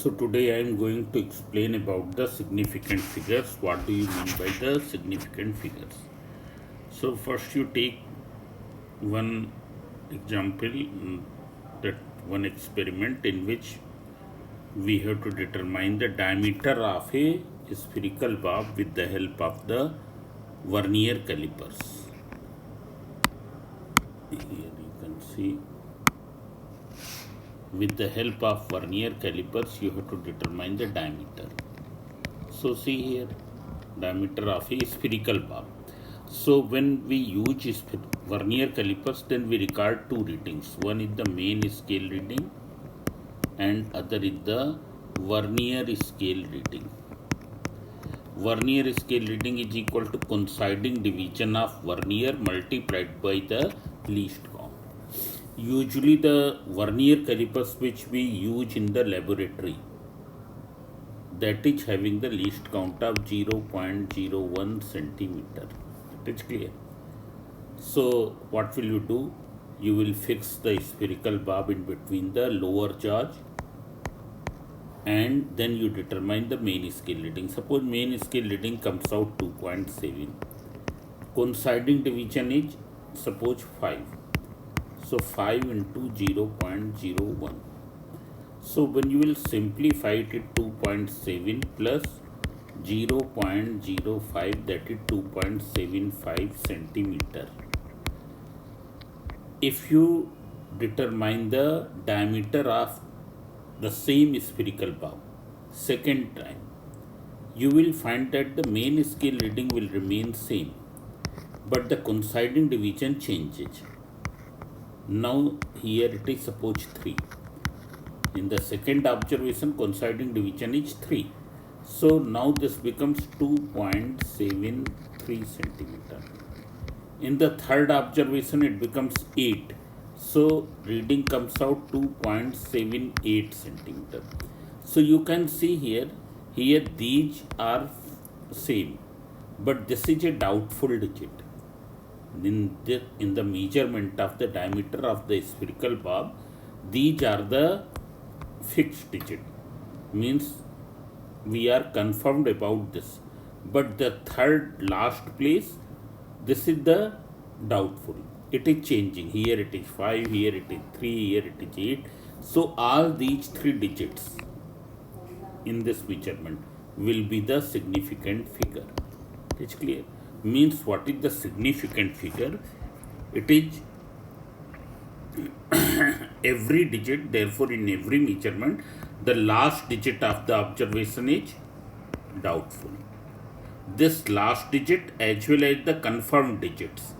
So today I am going to explain about the significant figures. What do you mean by the significant figures? So first you take one example, that one experiment in which we have to determine the diameter of a spherical bulb with the help of the vernier calipers. Here you can see, with the help of vernier calipers you have to determine the diameter. So see here, diameter of a spherical bulb. So when we use vernier calipers, then we record two readings. One is the main scale reading and other is the vernier scale reading. Vernier scale reading is equal to coinciding division of vernier multiplied by the least count. Usually the vernier calipers which we use in the laboratory, that is having the least count of 0.01 centimeter. It is clear. So what will you do? You will fix the spherical bulb in between the lower charge and then you determine the main scale reading. Suppose main scale reading comes out 2.7. Coinciding division is suppose 5. So 5 into 0.01. So when you will simplify it, 2.7 plus 0.05, that is 2.75 centimeter. If you determine the diameter of the same spherical bulb second time, you will find that the main scale reading will remain same, but the coinciding division changes. Now here it is suppose 3. In the second observation, coinciding division is 3. So now this becomes 2.73 centimeter. In the third observation, it becomes 8. So reading comes out 2.78 centimeter. So you can see here these are same, but this is a doubtful digit. In the measurement of the diameter of the spherical bulb, these are the fixed digit, means we are confirmed about this, but the third last place, this is the doubtful. It is changing. Here it is 5, here it is 3, here it is 8. So all these three digits in this measurement will be the significant figure. It is clear. Means what is the significant figure? It is every digit, therefore in every measurement the last digit of the observation is doubtful. This last digit as well as the confirmed digits,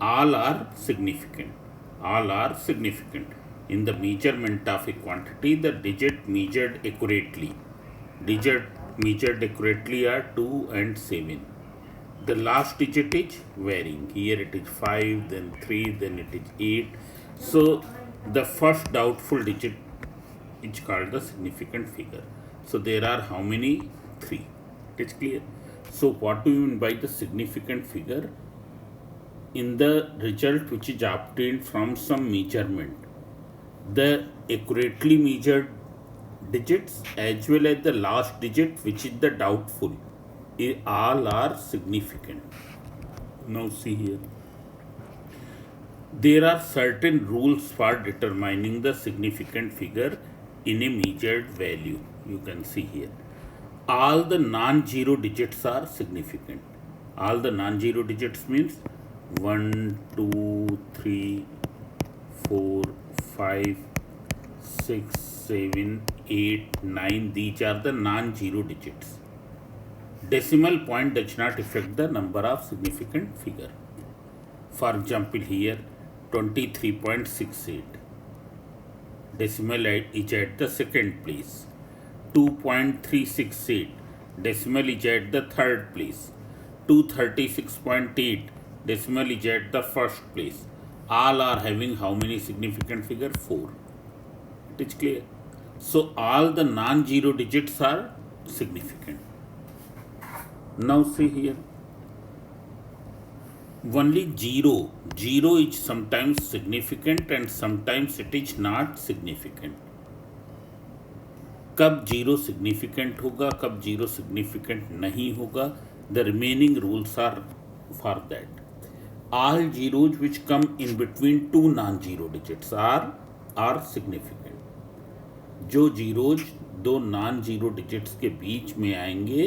all are significant. All are significant. In the measurement of a quantity, the digit measured accurately are 2 and 7. The last digit is varying. Here it is 5, then 3, then it is 8. So the first doubtful digit is called the significant figure. So there are how many? 3. It is clear. So what do you mean by the significant figure? In the result which is obtained from some measurement, the accurately measured digits as well as the last digit which is the doubtful, all are significant. Now see here, there are certain rules for determining the significant figure in a measured value. You can see here, all the non-zero digits are significant. All the non-zero digits means 1, 2, 3, 4, 5, 6, 7, 8, 9. These are the non-zero digits. Decimal point does not affect the number of significant figure. For example, here 23.68. Decimal is at the second place. 2.368. Decimal is at the third place. 236.8. Decimal is at the first place. All are having how many significant figure? 4. It is clear. So all the non-zero digits are significant. Now see here, only 0 is sometimes significant and sometimes it is not significant. कब zero significant होगा, कब zero significant नहीं होगा, the remaining rules are for that. All zeros which come in between two non-zero digits are significant. जो zeros दो non zero digits के बीच में आएंगे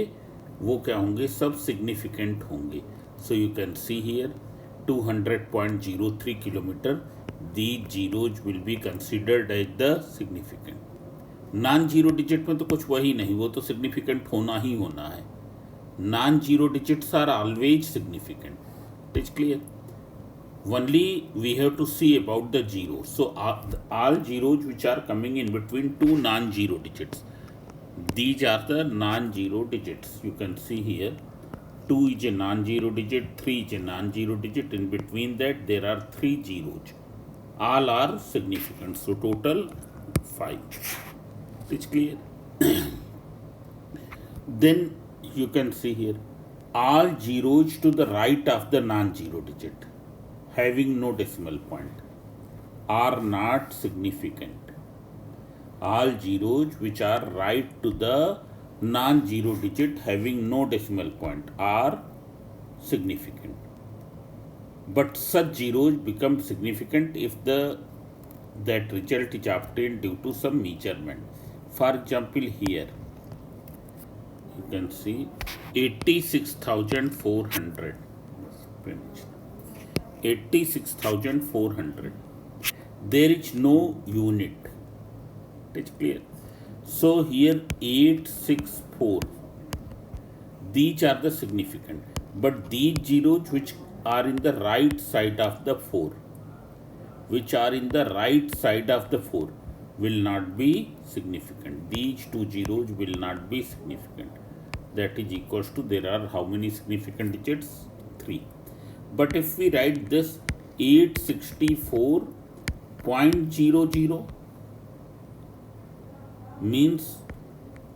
वो क्या होंगे, सब सिग्निफिकेंट होंगे. So you can see here 200.03 kilometre, the zeros will be considered as the significant. Non zero digit में तो कुछ वही नहीं, वो तो सिग्निफिकेंट होना ही होना है. Non zero digits are always significant. It's clear. Only we have to see about the zeros. So all zeros which are coming in between two non-zero digits, these are the non-zero digits. You can see here 2 is a non-zero digit, 3 is a non-zero digit. In between that there are 3 zeros. All are significant. So total 5. It's clear. Then you can see here all zeros to the right of the non-zero digit having no decimal point are not significant. All zeros which are right to the non-zero digit having no decimal point are significant. But such zeros become significant if that result is obtained due to some measurement. For example, here you can see 86,400. 86,400. There is no unit. It's clear. So here 864. These are the significant. But these zeros which are in the right side of the 4, which are in the right side of the 4, will not be significant. These two zeros will not be significant. That is equals to, there are how many significant digits? 3. But if we write this 864.00 means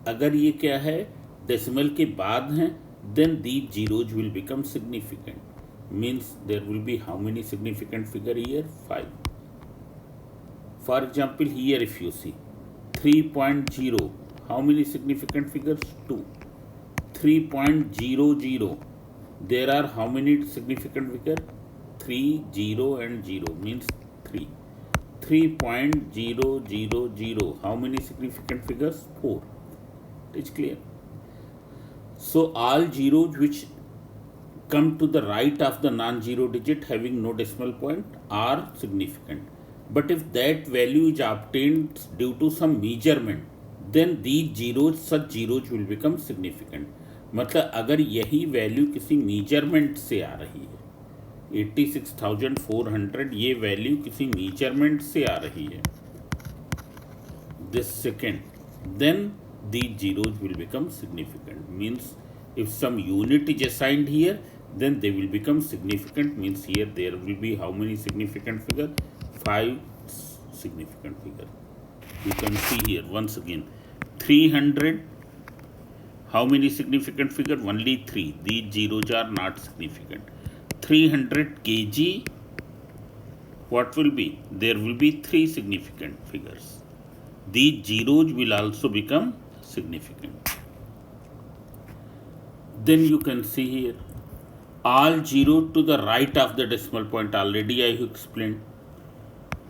अगर ये क्या है, decimal के बाद हैं, then these zeros will become significant. Means there will be how many significant figure here? 5. For example, here if you see 3.0, how many significant figures? 2. 3.00, there are how many significant figure? 3, 0 and 0 means 3. 3.000, how many significant figures? 4. It's clear. So all zeros which come to the right of the non-zero digit having no decimal point are significant. But if that value is obtained due to some measurement, then these zeros, such zeros will become significant. मतलब अगर यही value किसी measurement से आ रही है, 86,400 ये value किसी measurement से आ रही है, this second, then these zeros will become significant. Means if some unit is assigned here, then they will become significant. Means here there will be how many significant figure? 5 significant figure. You can see here once again 300. How many significant figure? Only 3. These zeros are not significant. 300 kg. What will be? There will be 3 significant figures. These zeros will also become significant. Then you can see here all zero to the right of the decimal point. Already I have explained.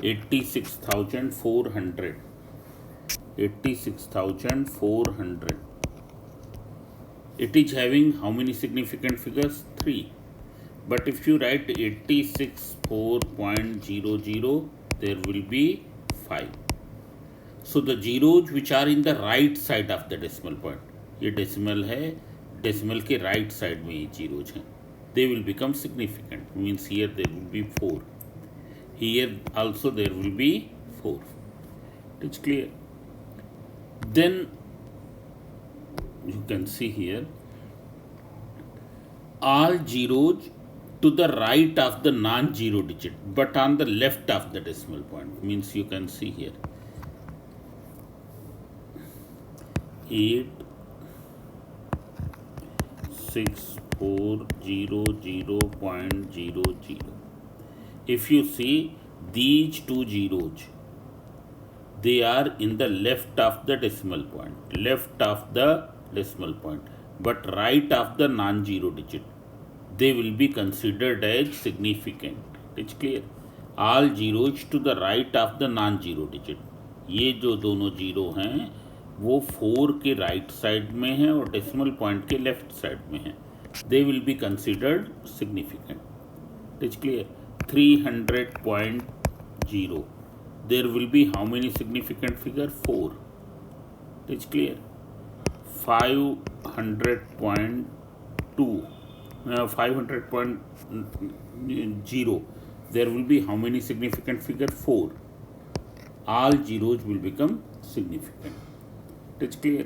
86,400. 86,400. It is having how many significant figures? 3. But if you write 864.00, there will be 5. So the zeros which are in the right side of the decimal point, ये decimal है, decimal के right side में ये zeros हैं, they will become significant. Means here there will be 4. Here also there will be 4. It's clear. Then you can see here all zeros to the right of the non-zero digit but on the left of the decimal point. Means you can see here 86400.00. If you see these two zeros, they are in the left of the decimal point, but right of the non-zero digit, they will be considered as significant. It's clear? All zeros to the right of the non-zero digit, ये जो दोनों zero हैं वो 4 के right side में है और decimal point के लेफ्ट साइड में है, they will be considered significant. It's clear? 300.0, there will be how many significant figure? 4. It's clear? 500.2, 500.0, there will be how many significant figure? 4. All zeros will become significant. It's clear?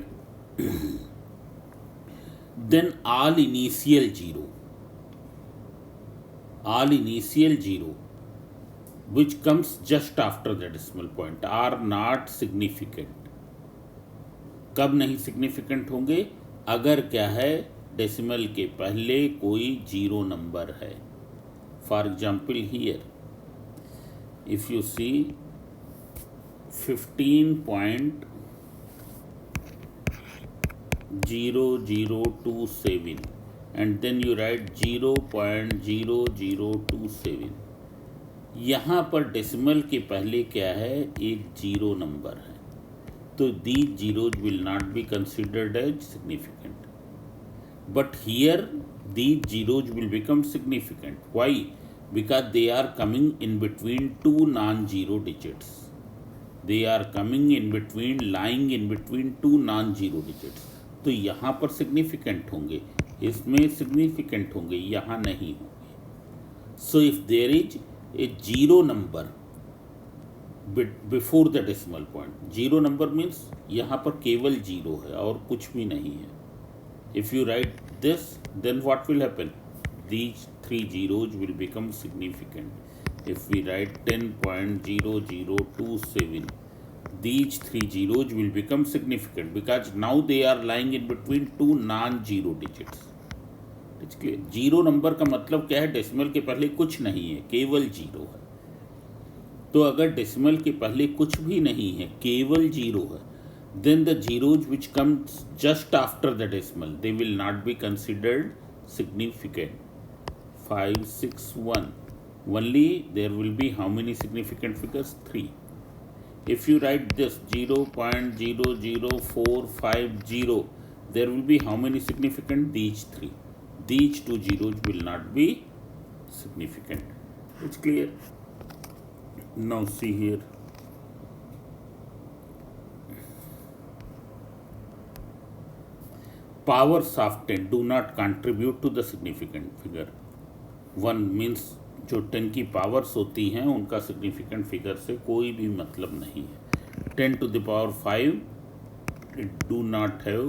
Then all initial zero which comes just after the decimal point are not significant. कब नहीं significant होंगे? अगर क्या है, decimal के पहले कोई zero number है. For example here if you see 15.0027 and then you write 0.0027, यहाँ पर डेसिमल के पहले क्या है? एक जीरो नंबर है, तो these zeros will not be considered as significant. But here these zeros will become significant. Why? Because they are coming in between two non-zero digits. They are coming in between, lying in between two non-zero digits. तो यहाँ पर significant होंगे, इसमें significant होंगे, यहाँ नहीं होंगे. So if there is a zero number before the decimal point, zero number means यहाँ पर केवल जीरो है और कुछ भी नहीं है. If you write this then what will happen? These three zeros will become significant. If we write 10.0027, these three zeros will become significant because now they are lying in between two non-zero digits. It's clear? Zero number का मतलब क्या है? Decimal के पहले कुछ नहीं है, केवल जीरो है. तो अगर डेसिमल के पहले कुछ भी नहीं है, केवल जीरो है, then the zeros which comes just after the decimal, they will not be considered significant. 561, only there will be how many significant figures? 3. If you write this 0.00450, there will be how many significant? These 3. These two zeros will not be significant. It's clear? Now see here, powers of 10 do not contribute to the significant figure. 1 means जो 10 की powers होती हैं उनका significant figure से कोई भी मतलब नहीं है. 10 to the power 5, it do not have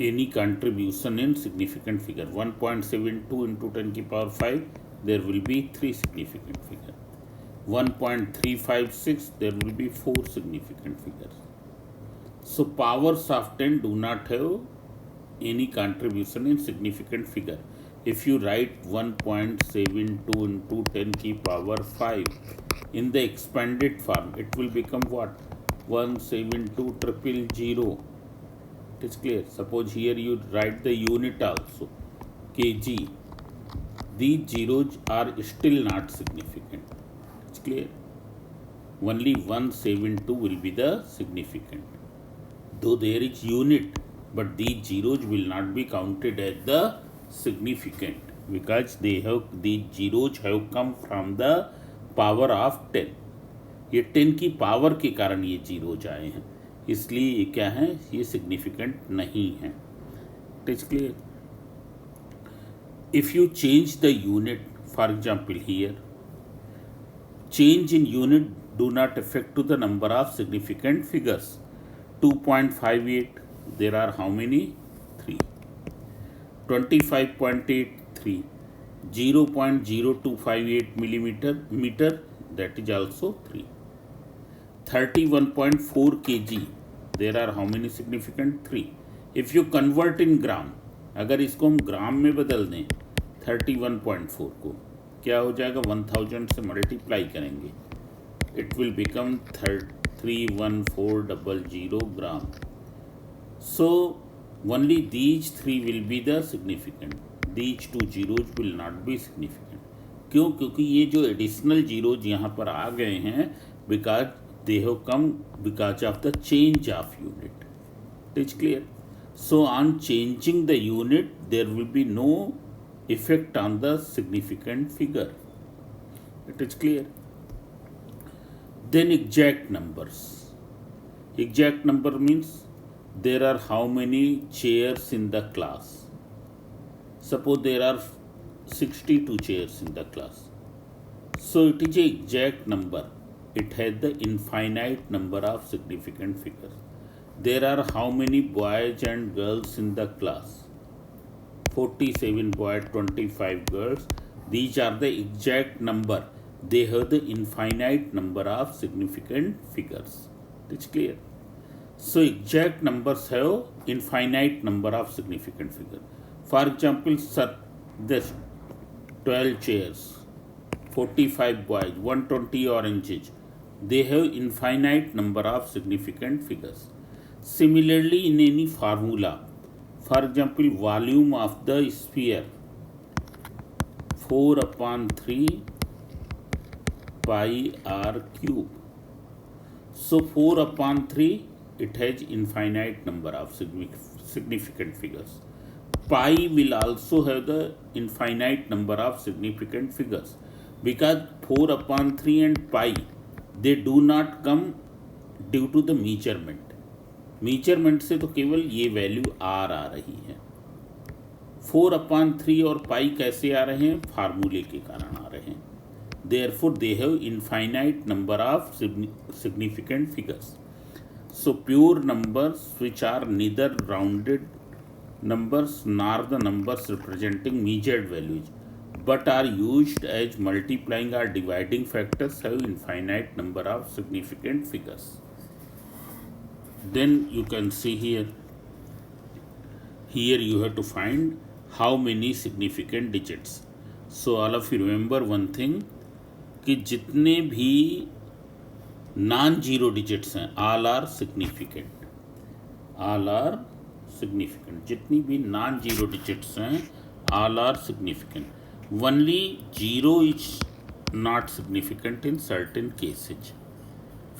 any contribution in significant figure. 1.72 into 10 की power 5, there will be 3 significant figures. 1.356, there will be 4 significant figures. So powers of 10 do not have any contribution in significant figure. If you write 1.72 into 10 की power 5 in the expanded form, it will become what? 172,000. It is clear? Suppose here you write the unit also, kg. These zeros are still not significant. Clear? Only 172 will be the significant. Though there is unit, but these zeros will not be counted as the significant because these zeros have come from the power of 10. ये 10 की power के कारण ये zeros आए हैं, इसलिए ये क्या है? ये सिग्निफिकेंट नहीं है. It's clear? If you change the unit, for example here, change in unit do not affect to the number of significant figures. 2.58, there are how many? 3. 25.83, 0.0258 meter, that is also 3. 31.4 kg, there are how many significant? 3. If you convert in gram, अगर इसको हम ग्राम में बदल दें 31.4 को, क्या हो जाएगा? 1000 से मल्टीप्लाई करेंगे, it will become 31400 gram. So only these three will be the significant. These two zeros will not be significant. क्यों? क्योंकि ये जो एडिशनल जीरोज यहाँ पर आ गए हैं because they have come because of the change of unit. It is clear. So on changing the unit there will be no effect on the significant figure. It is clear. Then exact numbers. Exact number means there are how many chairs in the class. Suppose there are 62 chairs in the class. So it is an exact number. It has the infinite number of significant figures. There are how many boys and girls in the class? 47 boys, 25 girls. These are the exact number. They have the infinite number of significant figures. It's clear. So exact numbers have infinite number of significant figures. For example, sir, this 12 chairs, 45 boys, 120 oranges. They have infinite number of significant figures. Similarly, in any formula, for example, volume of the sphere 4/3 pi r cube. So 4/3 it has infinite number of significant figures. Pi will also have the infinite number of significant figures because 4/3 and pi they do not come due to the measurement. Measurement से तो केवल ये value are आ रही है. 4/3 और पाई कैसे आ रहे हैं? फार्मूले के कारण आ रहे हैं. Therefore they have infinite number of significant figures. So pure numbers which are neither rounded numbers nor the numbers representing measured values but are used as multiplying or dividing factors have infinite number of significant figures. Then you can see here you have to find how many significant digits. So all of you remember one thing कि जितने भी non zero digits हैं all are significant. जितनी भी non zero digits हैं all are significant. Only zero is not significant in certain cases.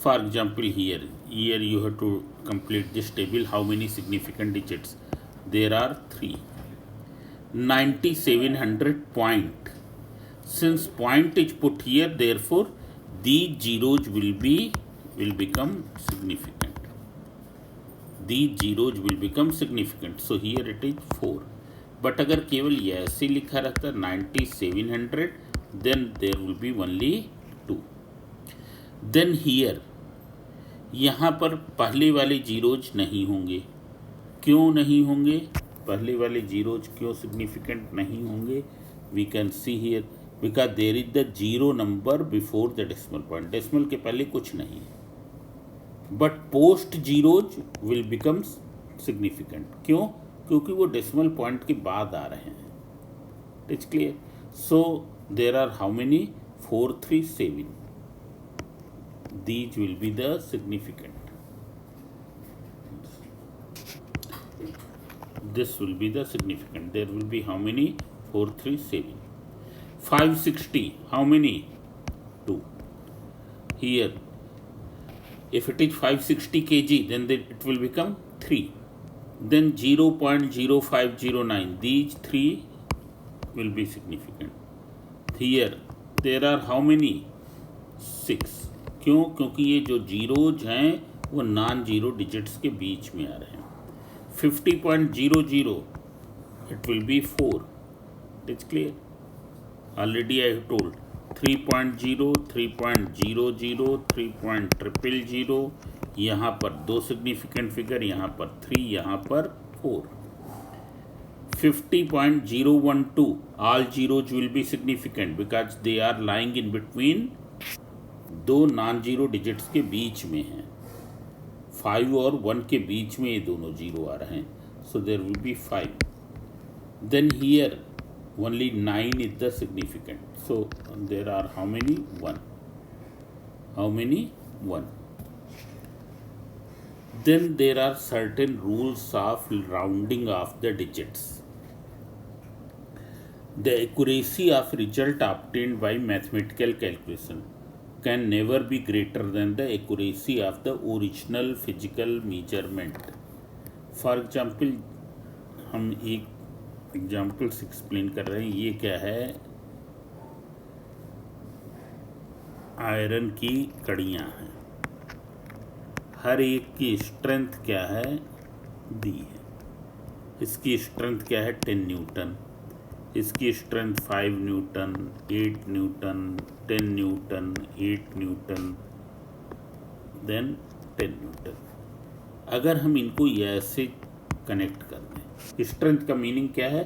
For example, here you have to complete this table. How many significant digits? There are 3. 9700 point. Since point is put here, therefore these zeros will become significant. These zeros will become significant. So here it is 4. But अगर केवल ये ऐसे लिखा रहता 9700, then there will be only 2. Then here यहाँ पर पहले वाले जीरोज नहीं होंगे. क्यों नहीं होंगे? पहले वाले जीरोज क्यों सिग्निफिकेंट नहीं होंगे? We can see here because there is the zero number before the decimal point. Decimal के पहले कुछ नहीं है. But post zeros will become significant. क्यों? क्योंकि वो डेसिमल पॉइंट के बाद आ रहे हैं. It's clear. So there are how many? 4, 3, 7. These will be the significant. This will be the significant. There will be how many? 4, 3, 7. 560. How many? 2. Here, if it is 560 kg, then it will become 3. Then 0.0509. These 3 will be significant. Here, there are how many? 6. क्यों? क्योंकि ये जो zeros हैं वो non zero digits के बीच में आ रहे हैं. 50.00 it will B 4. It's clear. Already I have told 3.0, 3.00, 3.000. यहाँ पर 2 सिग्निफिकेंट फिगर, यहाँ पर 3, यहाँ पर 4. 50.012 all zeros will be significant because they are lying in between दो नॉन जीरो डिजिट्स के बीच में हैं. 5 और 1 के बीच में ये दोनों जीरो आ रहे हैं. So there will be 5. Then here only 9 is the significant. So there are how many? 1. How many? 1. Then there are certain rules of rounding off the digits. The accuracy of result obtained by mathematical calculation can never be greater than the accuracy of the original physical measurement. For example, हम एक examples explain कर रहे हैं. ये क्या है? Iron की कड़ियाँ हैं. हर एक की स्ट्रेंथ क्या है? दी है. इसकी स्ट्रेंथ क्या है? 10 न्यूटन. इसकी strength 5 newton, 8 newton, 10 newton, 8 newton, then 10 newton. अगर हम इनको ऐसे कनेक्ट कर दें, स्ट्रेंथ का मीनिंग क्या है?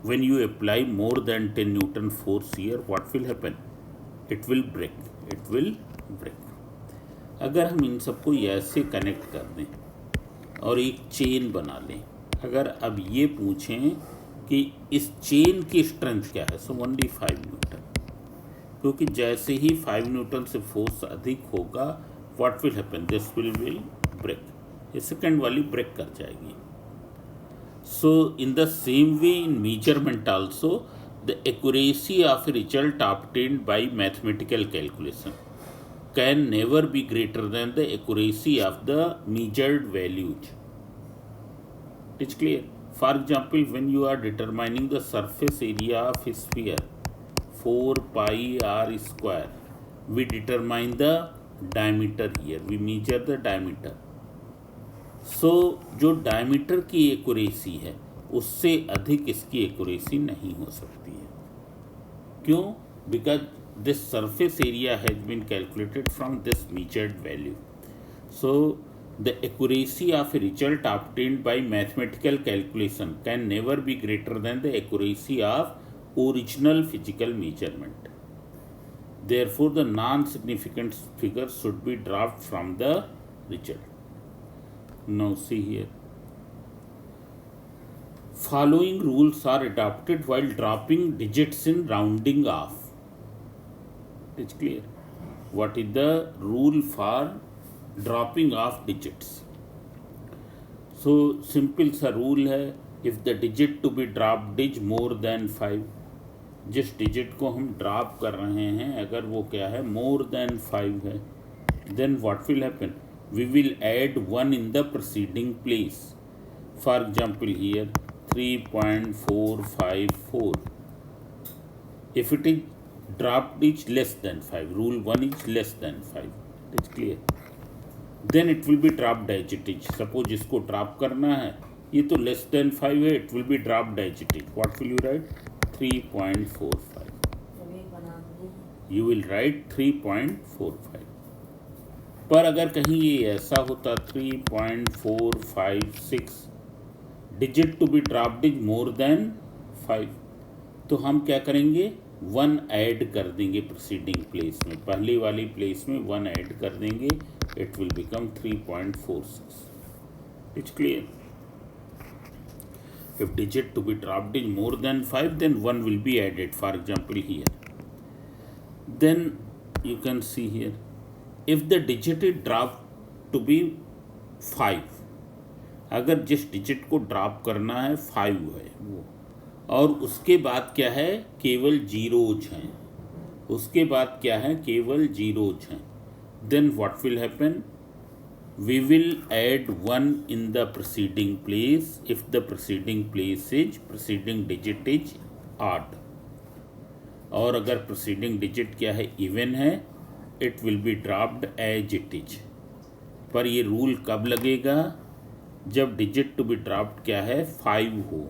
When you apply more than 10 newton force here, what will happen? It will break. It will break. अगर हम इन सबको ऐसे कनेक्ट कर दें और एक चेन बना लें, अगर अब ये पूछें कि इस चेन की स्ट्रेंथ क्या है, सो ओनली 5 न्यूटन. क्योंकि जैसे ही 5 न्यूटन से फोर्स अधिक होगा, what will happen? This will break. ये सेकेंड वाली ब्रेक कर जाएगी. So in the same way in measurement also, the accuracy of result obtained by mathematical calculation can never be greater than the accuracy of the measured values. It is clear. For example, when you are determining the surface area of a sphere 4 pi r square, we determine the diameter here. We measure the diameter. So जो diameter की accuracy है, उससे अधिक इसकी accuracy नहीं हो सकती है. क्यों? Because this surface area has been calculated from this measured value. So the accuracy of a result obtained by mathematical calculation can never be greater than the accuracy of original physical measurement. Therefore the non-significant figures should be dropped from the result. Now see here, following rules are adopted while dropping digits in rounding off. It's clear. What is the rule for dropping off digits? So simple सा rule है, if the digit to be dropped is more than 5, जिस digit को हम drop कर रहे हैं अगर वो क्या है, more than 5 है, then what will happen? We will add 1 in the preceding place. For example here 3.454. If it is dropped is less than 5, rule 1 is less than 5. It's clear. Then it will be dropped as it is. Suppose इसको drop करना है, ये तो less than 5 है, it will be dropped as it is. What will you write? 3.45. You will write 3.45. पर अगर कहीं ये ऐसा होता 3.456, digit to be dropped is more than 5, तो हम क्या करेंगे? 1 ऐड कर देंगे प्रीसीडिंग प्लेस में, पहली वाली प्लेस में 1 ऐड कर देंगे. It will become 3.46. It's clear. If digit to be dropped is more than 5, then 1 will be added. For example here, then you can see here, if the digit is drop to be 5, अगर जिस digit को drop करना है 5 है वो, और उसके बाद क्या है? केवल जीरोज हैं. उसके बाद क्या है? केवल जीरोज हैं. Then what will happen? We will add 1 in the preceding place if the preceding place is, preceding digit is odd. और अगर प्रीसीडिंग डिजिट क्या है? इवन है, it will be dropped as it is. पर ये rule कब लगेगा? जब डिजिट टू बी ड्रॉप्ड क्या है? 5 हो.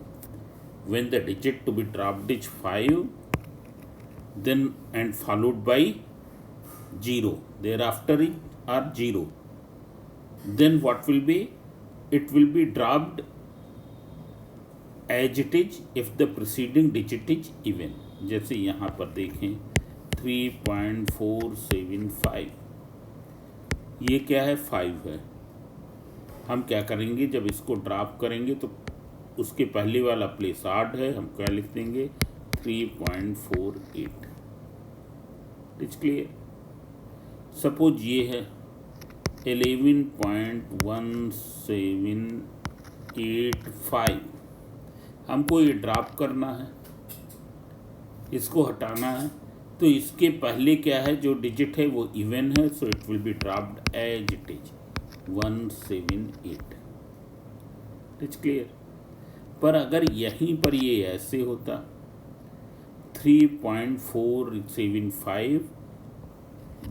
When the digit to be dropped is 5, then and followed by 0, thereafter are 0, then what will be? It will be dropped as it is if the preceding digit is even. जैसे यहाँ पर देखें 3.475, ये क्या है? 5 है. हम क्या करेंगे? जब इसको ड्रॉप करेंगे तो उसके पहले वाला प्लेस ऑड है, हम क्या लिख देंगे? 3.48. It's clear. सपोज ये है, 11.1785 हमको ये ड्रॉप करना है, इसको हटाना है। तो इसके पहले क्या है, जो डिजिट है वो इवन है, so it will be dropped as it is 178। It's clear. पर अगर यहीं पर ये ऐसे होता 3.475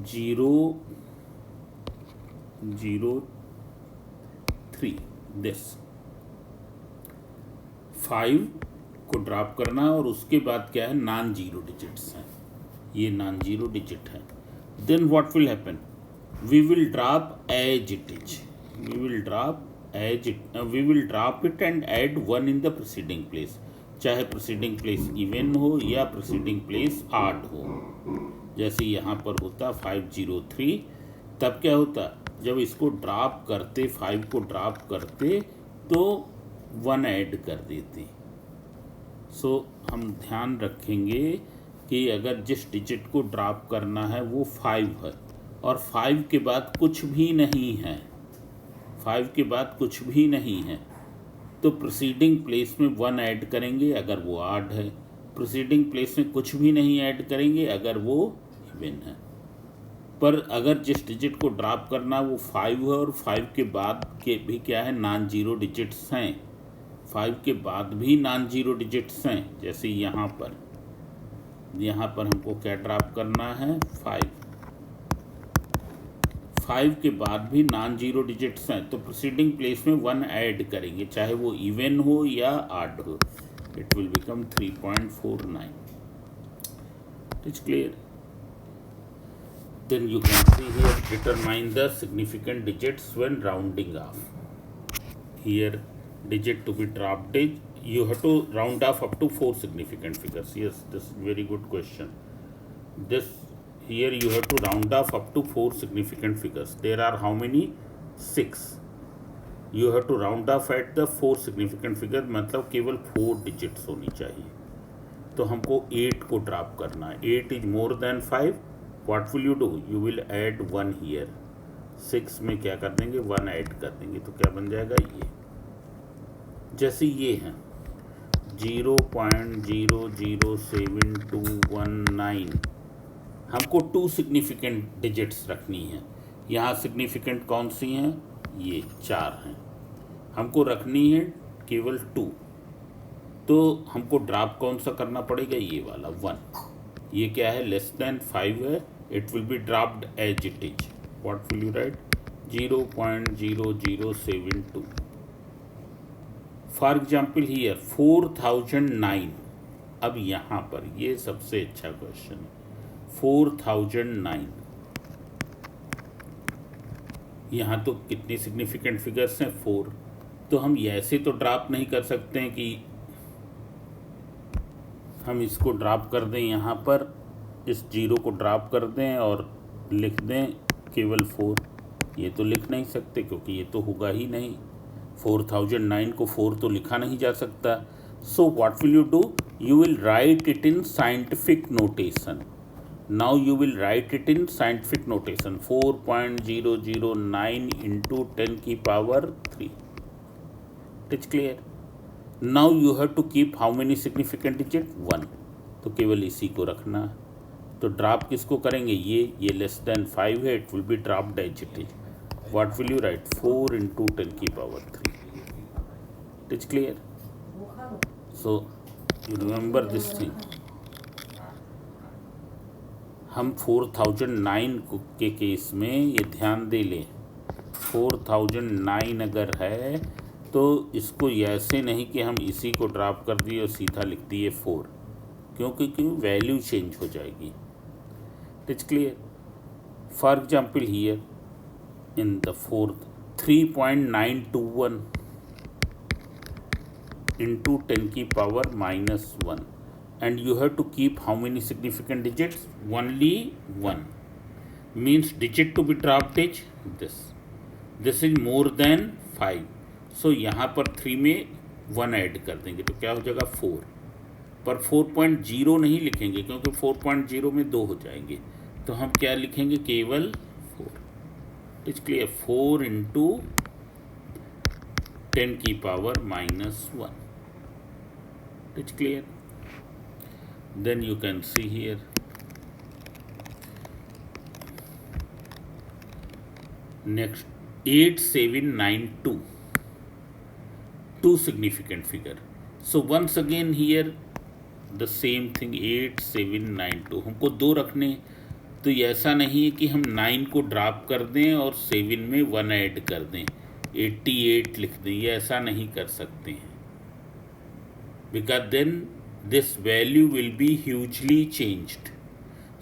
003 दिस 5 को ड्रॉप करना है, और उसके बाद क्या है, नॉन जीरो डिजिट्स हैं, ये नॉन जीरो डिजिट है। Then what will happen, we will drop as it is, we will drop it and add 1 in the preceding place, चाहे प्रीसीडिंग प्लेस इवन हो या प्रीसीडिंग प्लेस ऑड हो। जैसे यहाँ पर होता 503, तब क्या होता, जब इसको ड्रॉप करते, 5 को ड्रॉप करते तो 1 ऐड कर देते। सो हम ध्यान रखेंगे कि अगर जिस डिजिट को ड्रॉप करना है वो 5 है और 5 के बाद कुछ भी नहीं है, 5 के बाद कुछ भी नहीं है, तो प्रीसीडिंग प्लेस में 1 ऐड करेंगे अगर वो ऑड है, प्रीसीडिंग प्लेस में कुछ भी नहीं ऐड करेंगे अगर वो इवन है। पर अगर जिस डिजिट को ड्रॉप करना है वो 5 है और 5 के बाद के भी क्या है, नॉन जीरो डिजिट्स हैं, 5 के बाद भी नॉन जीरो डिजिट्स हैं। जैसे यहाँ पर हमको क्या ड्रॉप करना है, 5 के बाद भी नॉन जीरो डिजिट्स हैं, तो प्रीसीडिंग प्लेस में 1 ऐड करेंगे, चाहे वो इवन हो या ऑड हो, it will become 3.49। It's clear. Then you can see here, determine the significant digits when rounding off. Here digit to be dropped is, you have to round off up to 4 significant figures. Yes, this is very good question. This here you have to round off up to 4 significant figures. There are how many? 6. You have to round off at the 4 significant figure, मतलब केवल 4 digits होनी चाहिए। तो हमको 8 को drop करना है, 8 is more than 5. What will you do? You will add 1 here. 6 में क्या कर देंगे, 1 ऐड कर देंगे, तो क्या बन जाएगा ये, जैसे ये हैं 0.007219, हमको 2 सिग्निफिकेंट डिजिट्स रखनी है। यहाँ सिग्निफिकेंट कौन सी हैं, ये 4 हैं, हमको रखनी है केवल 2, तो हमको ड्रॉप कौन सा करना पड़ेगा, ये वाला 1। ये क्या है, लेस देन 5 है, it will be dropped as it is. What will you write? 0.0072. For example here 4009, अब यहाँ पर ये सबसे अच्छा क्वेश्चन है, 4009, यहाँ तो कितने सिग्निफिकेंट फिगर्स हैं, 4, तो हम ऐसे तो ड्रॉप नहीं कर सकते हैं कि हम इसको ड्रॉप कर दें, यहाँ पर इस 0 को ड्रॉप कर दें और लिख दें केवल 4, ये तो लिख नहीं सकते क्योंकि ये तो होगा ही नहीं, 4009 को 4 तो लिखा नहीं जा सकता। So what will you do, you will write it in scientific notation. Now you will write it in scientific notation, 4.009 into 10 की power 3। It's clear. Now you have to keep how many significant digit, 1, तो केवल इसी को रखना है। तो drop किसको करेंगे, ये लेस देन 5 है, it will be dropped as it is. What will you write, 4 into 10 की power 3। It's clear. So you remember this thing. हम 4009 के केस में ये ध्यान दे लें, 4009 अगर है तो इसको ऐसे नहीं कि हम इसी को ड्रॉप कर दिए और सीधा लिख दिए 4, क्योंकि वैल्यू चेंज हो जाएगी। It's clear. For example here in the 4th 3.921 into 10 की power -1, and you have to keep how many significant digits, only 1, means digit to be dropped is this is more than 5, so यहाँ पर 3 में 1 add कर देंगे तो क्या हो जाएगा 4, पर 4.0 नहीं लिखेंगे क्योंकि 4.0 में 2 हो जाएंगे, तो हम क्या लिखेंगे केवल 4। It's clear. 4 into 10 की power minus 1. It's clear. Then you can see here next 8792, two significant figure. So once again here the same thing 8792 हमको दो रखने, तो ये ऐसा नहीं है कि हम 9 को ड्रॉप कर दें और 7 में 1 ऐड कर दें 88 लिख दें, ये ऐसा नहीं कर सकते हैं, because then this value will be hugely changed.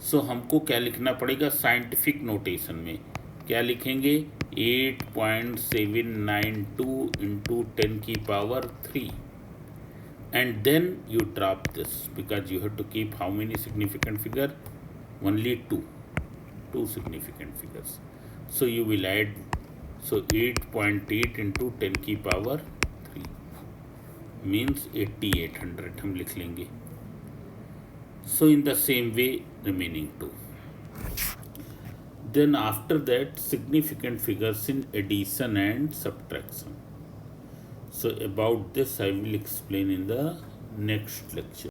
So हमको क्या लिखना पड़ेगा साइंटिफिक नोटेशन में, क्या लिखेंगे 8.792 इंटू 10 की power 3 and then you drop this because you have to keep how many significant figure, only two significant figures. So you will add, so 8.8 into 10 की power 3 means 8800 हम लिख लेंगे. So in the same way remaining two. Then after that significant figures in addition and subtraction. So about this I will explain in the next lecture.